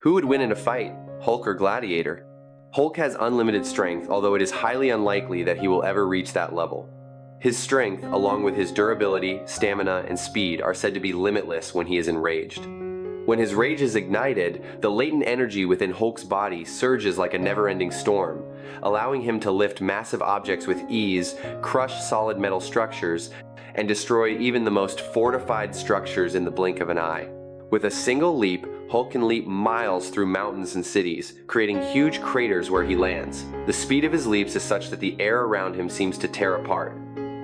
Who would win in a fight, Hulk or Gladiator? Hulk has unlimited strength, although it is highly unlikely that he will ever reach that level. His strength, along with his durability, stamina, and speed, are said to be limitless when he is enraged. When his rage is ignited, the latent energy within Hulk's body surges like a never-ending storm, allowing him to lift massive objects with ease, crush solid metal structures, and destroy even the most fortified structures in the blink of an eye. With a single leap, Hulk can leap miles through mountains and cities, creating huge craters where he lands. The speed of his leaps is such that the air around him seems to tear apart.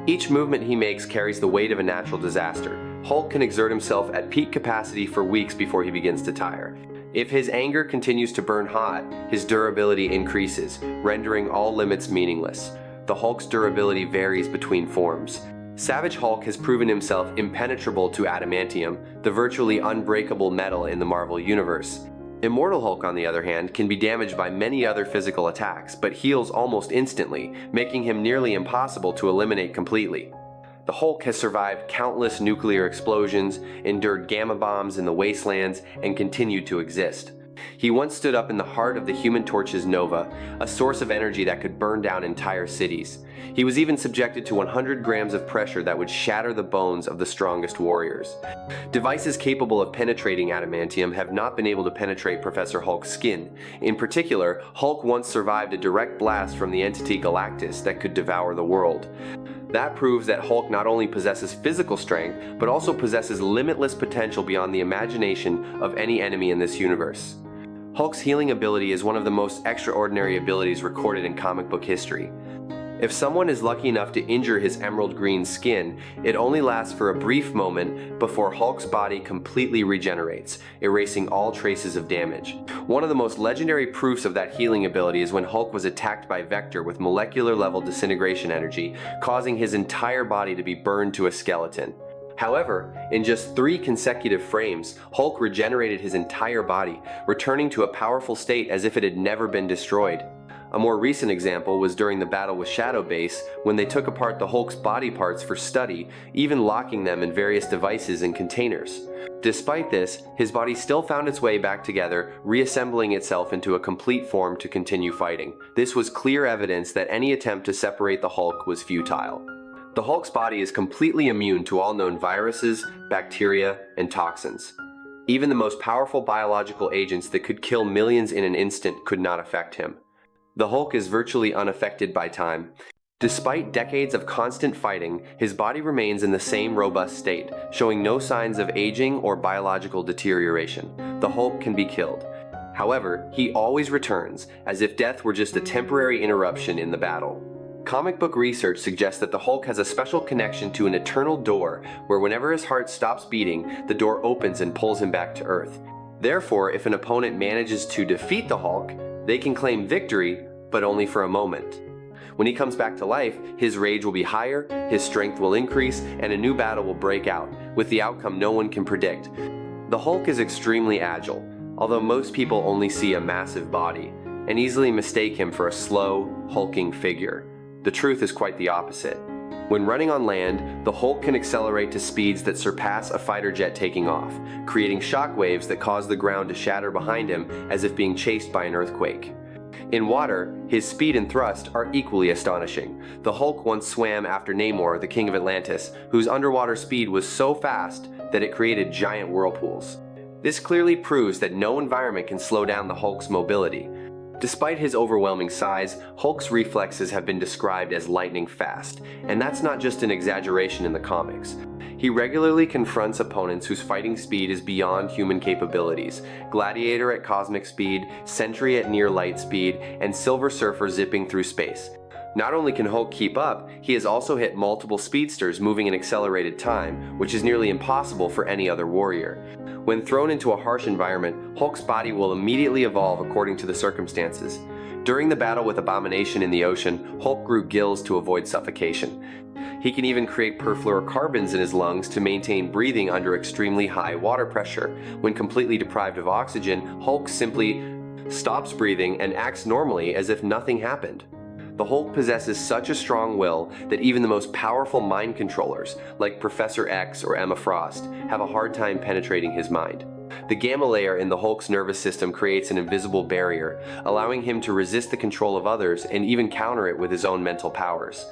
Each movement he makes carries the weight of a natural disaster. Hulk can exert himself at peak capacity for weeks before he begins to tire. If his anger continues to burn hot, his durability increases, rendering all limits meaningless. The Hulk's durability varies between forms. Savage Hulk has proven himself impenetrable to Adamantium, the virtually unbreakable metal in the Marvel Universe. Immortal Hulk, on the other hand, can be damaged by many other physical attacks, but heals almost instantly, making him nearly impossible to eliminate completely. The Hulk has survived countless nuclear explosions, endured gamma bombs in the wastelands, and continued to exist. He once stood up in the heart of the Human Torch's nova, a source of energy that could burn down entire cities. He was even subjected to 100 grams of pressure that would shatter the bones of the strongest warriors. Devices capable of penetrating adamantium have not been able to penetrate Professor Hulk's skin. In particular, Hulk once survived a direct blast from the entity Galactus that could devour the world. That proves that Hulk not only possesses physical strength, but also possesses limitless potential beyond the imagination of any enemy in this universe. Hulk's healing ability is one of the most extraordinary abilities recorded in comic book history. If someone is lucky enough to injure his emerald green skin, it only lasts for a brief moment before Hulk's body completely regenerates, erasing all traces of damage. One of the most legendary proofs of that healing ability is when Hulk was attacked by Vector with molecular-level disintegration energy, causing his entire body to be burned to a skeleton. However, in just 3 consecutive frames, Hulk regenerated his entire body, returning to a powerful state as if it had never been destroyed. A more recent example was during the battle with Shadow Base, when they took apart the Hulk's body parts for study, even locking them in various devices and containers. Despite this, his body still found its way back together, reassembling itself into a complete form to continue fighting. This was clear evidence that any attempt to separate the Hulk was futile. The Hulk's body is completely immune to all known viruses, bacteria, and toxins. Even the most powerful biological agents that could kill millions in an instant could not affect him. The Hulk is virtually unaffected by time. Despite decades of constant fighting, his body remains in the same robust state, showing no signs of aging or biological deterioration. The Hulk can be killed. However, he always returns, as if death were just a temporary interruption in the battle. Comic book research suggests that the Hulk has a special connection to an eternal door, where whenever his heart stops beating, the door opens and pulls him back to Earth. Therefore, if an opponent manages to defeat the Hulk, they can claim victory, but only for a moment. When he comes back to life, his rage will be higher, his strength will increase, and a new battle will break out, with the outcome no one can predict. The Hulk is extremely agile, although most people only see a massive body, and easily mistake him for a slow, hulking figure. The truth is quite the opposite. When running on land, the Hulk can accelerate to speeds that surpass a fighter jet taking off, creating shockwaves that cause the ground to shatter behind him as if being chased by an earthquake. In water, his speed and thrust are equally astonishing. The Hulk once swam after Namor, the king of Atlantis, whose underwater speed was so fast that it created giant whirlpools. This clearly proves that no environment can slow down the Hulk's mobility. Despite his overwhelming size, Hulk's reflexes have been described as lightning fast, and that's not just an exaggeration in the comics. He regularly confronts opponents whose fighting speed is beyond human capabilities: Gladiator at cosmic speed, Sentry at near light speed, and Silver Surfer zipping through space. Not only can Hulk keep up, he has also hit multiple speedsters moving in accelerated time, which is nearly impossible for any other warrior. When thrown into a harsh environment, Hulk's body will immediately evolve according to the circumstances. During the battle with Abomination in the ocean, Hulk grew gills to avoid suffocation. He can even create perfluorocarbons in his lungs to maintain breathing under extremely high water pressure. When completely deprived of oxygen, Hulk simply stops breathing and acts normally as if nothing happened. The Hulk possesses such a strong will that even the most powerful mind controllers, like Professor X or Emma Frost, have a hard time penetrating his mind. The gamma layer in the Hulk's nervous system creates an invisible barrier, allowing him to resist the control of others and even counter it with his own mental powers.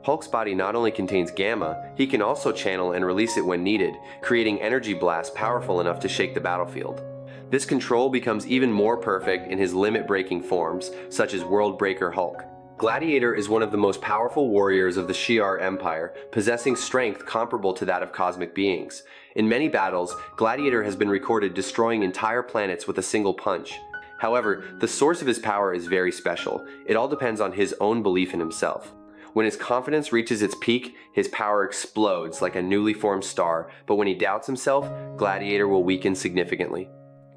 Hulk's body not only contains gamma, he can also channel and release it when needed, creating energy blasts powerful enough to shake the battlefield. This control becomes even more perfect in his limit-breaking forms, such as World Breaker Hulk. Gladiator is one of the most powerful warriors of the Shi'ar Empire, possessing strength comparable to that of cosmic beings. In many battles, Gladiator has been recorded destroying entire planets with a single punch. However, the source of his power is very special. It all depends on his own belief in himself. When his confidence reaches its peak, his power explodes like a newly formed star, but when he doubts himself, Gladiator will weaken significantly.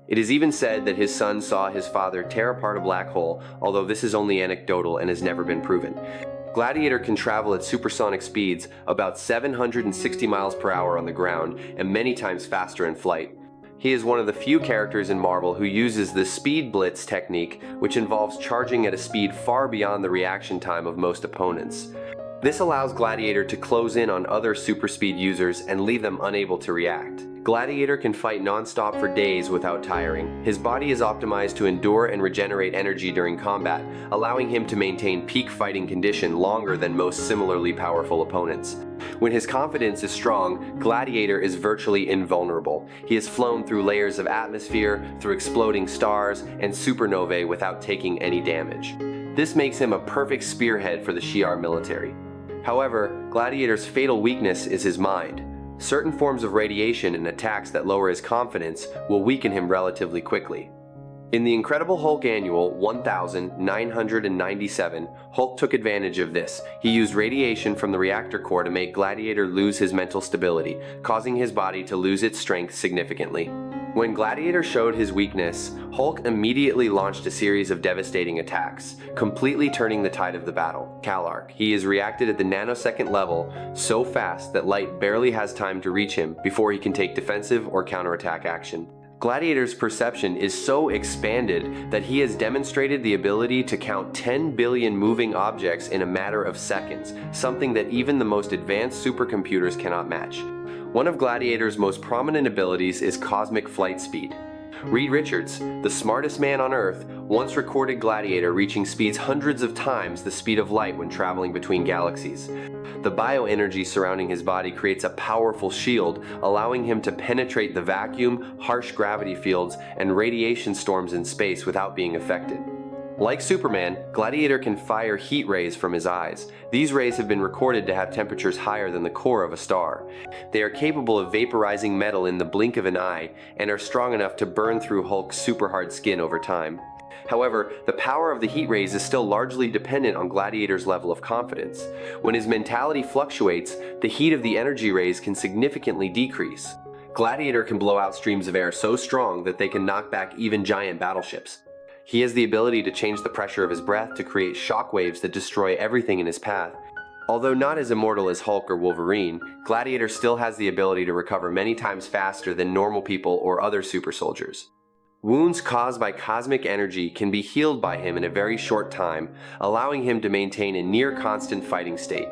It is even said that his son saw his father tear apart a black hole, although this is only anecdotal and has never been proven. Gladiator can travel at supersonic speeds, about 760 miles per hour on the ground, and many times faster in flight. He is one of the few characters in Marvel who uses the speed blitz technique, which involves charging at a speed far beyond the reaction time of most opponents. This allows Gladiator to close in on other super speed users and leave them unable to react. Gladiator can fight non-stop for days without tiring. His body is optimized to endure and regenerate energy during combat, allowing him to maintain peak fighting condition longer than most similarly powerful opponents. When his confidence is strong, Gladiator is virtually invulnerable. He has flown through layers of atmosphere, through exploding stars, and supernovae without taking any damage. This makes him a perfect spearhead for the Shi'ar military. However, Gladiator's fatal weakness is his mind. Certain forms of radiation and attacks that lower his confidence will weaken him relatively quickly. In the Incredible Hulk Annual 1997, Hulk took advantage of this. He used radiation from the reactor core to make Gladiator lose his mental stability, causing his body to lose its strength significantly. When Gladiator showed his weakness, Hulk immediately launched a series of devastating attacks, completely turning the tide of the battle. Calarc. He is reacted at the nanosecond level so fast that light barely has time to reach him before he can take defensive or counterattack action. Gladiator's perception is so expanded that he has demonstrated the ability to count 10 billion moving objects in a matter of seconds, something that even the most advanced supercomputers cannot match. One of Gladiator's most prominent abilities is cosmic flight speed. Reed Richards, the smartest man on Earth, once recorded Gladiator reaching speeds hundreds of times the speed of light when traveling between galaxies. The bioenergy surrounding his body creates a powerful shield, allowing him to penetrate the vacuum, harsh gravity fields, and radiation storms in space without being affected. Like Superman, Gladiator can fire heat rays from his eyes. These rays have been recorded to have temperatures higher than the core of a star. They are capable of vaporizing metal in the blink of an eye and are strong enough to burn through Hulk's super hard skin over time. However, the power of the heat rays is still largely dependent on Gladiator's level of confidence. When his mentality fluctuates, the heat of the energy rays can significantly decrease. Gladiator can blow out streams of air so strong that they can knock back even giant battleships. He has the ability to change the pressure of his breath to create shockwaves that destroy everything in his path. Although not as immortal as Hulk or Wolverine, Gladiator still has the ability to recover many times faster than normal people or other super soldiers. Wounds caused by cosmic energy can be healed by him in a very short time, allowing him to maintain a near constant fighting state.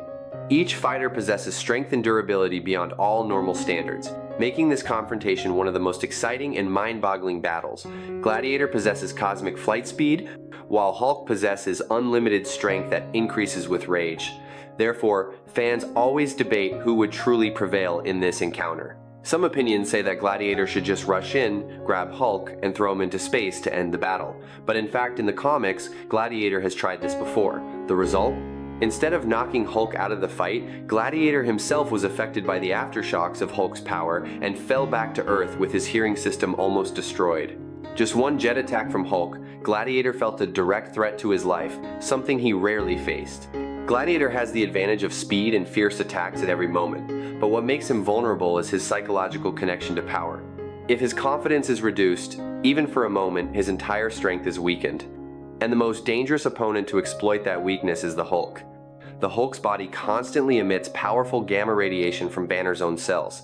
Each fighter possesses strength and durability beyond all normal standards, making this confrontation one of the most exciting and mind-boggling battles. Gladiator possesses cosmic flight speed, while Hulk possesses unlimited strength that increases with rage. Therefore, fans always debate who would truly prevail in this encounter. Some opinions say that Gladiator should just rush in, grab Hulk, and throw him into space to end the battle. But in fact, in the comics, Gladiator has tried this before. The result? Instead of knocking Hulk out of the fight, Gladiator himself was affected by the aftershocks of Hulk's power and fell back to Earth with his hearing system almost destroyed. Just one jet attack from Hulk, Gladiator felt a direct threat to his life, something he rarely faced. Gladiator has the advantage of speed and fierce attacks at every moment, but what makes him vulnerable is his psychological connection to power. If his confidence is reduced, even for a moment, his entire strength is weakened. And the most dangerous opponent to exploit that weakness is the Hulk. The Hulk's body constantly emits powerful gamma radiation from Banner's own cells.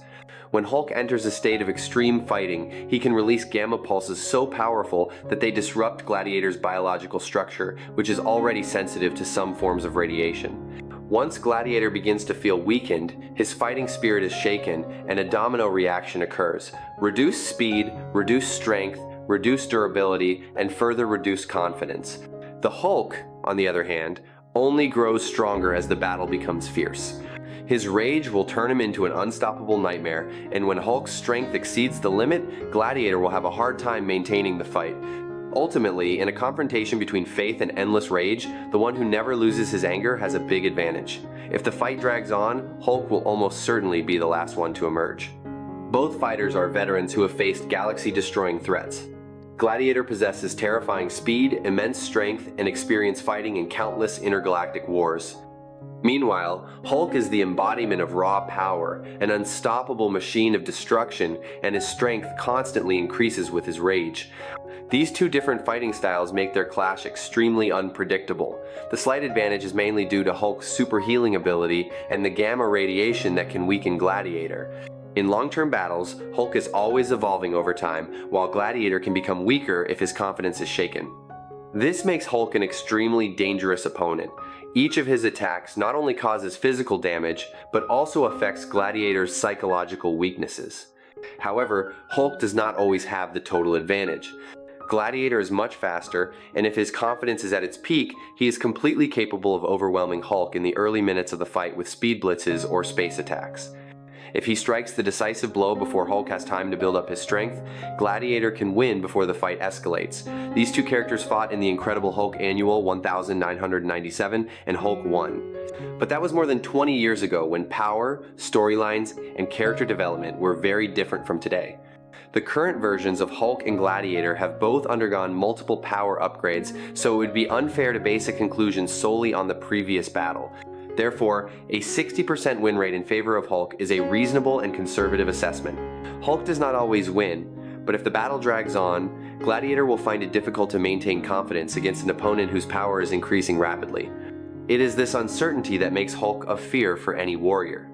When Hulk enters a state of extreme fighting, he can release gamma pulses so powerful that they disrupt Gladiator's biological structure, which is already sensitive to some forms of radiation. Once Gladiator begins to feel weakened, his fighting spirit is shaken and a domino reaction occurs. Reduced speed, reduced strength, reduced durability, and further reduced confidence. The Hulk, on the other hand, only grows stronger as the battle becomes fierce. His rage will turn him into an unstoppable nightmare, and when Hulk's strength exceeds the limit, Gladiator will have a hard time maintaining the fight. Ultimately, in a confrontation between faith and endless rage, the one who never loses his anger has a big advantage. If the fight drags on, Hulk will almost certainly be the last one to emerge. Both fighters are veterans who have faced galaxy-destroying threats. Gladiator possesses terrifying speed, immense strength, and experience fighting in countless intergalactic wars. Meanwhile, Hulk is the embodiment of raw power, an unstoppable machine of destruction, and his strength constantly increases with his rage. These two different fighting styles make their clash extremely unpredictable. The slight advantage is mainly due to Hulk's super healing ability and the gamma radiation that can weaken Gladiator. In long-term battles, Hulk is always evolving over time, while Gladiator can become weaker if his confidence is shaken. This makes Hulk an extremely dangerous opponent. Each of his attacks not only causes physical damage, but also affects Gladiator's psychological weaknesses. However, Hulk does not always have the total advantage. Gladiator is much faster, and if his confidence is at its peak, he is completely capable of overwhelming Hulk in the early minutes of the fight with speed blitzes or space attacks. If he strikes the decisive blow before Hulk has time to build up his strength, Gladiator can win before the fight escalates. These two characters fought in the Incredible Hulk Annual 1997, and Hulk won. But that was more than 20 years ago, when power, storylines, and character development were very different from today. The current versions of Hulk and Gladiator have both undergone multiple power upgrades, so it would be unfair to base a conclusion solely on the previous battle. Therefore, a 60% win rate in favor of Hulk is a reasonable and conservative assessment. Hulk does not always win, but if the battle drags on, Gladiator will find it difficult to maintain confidence against an opponent whose power is increasing rapidly. It is this uncertainty that makes Hulk a fear for any warrior.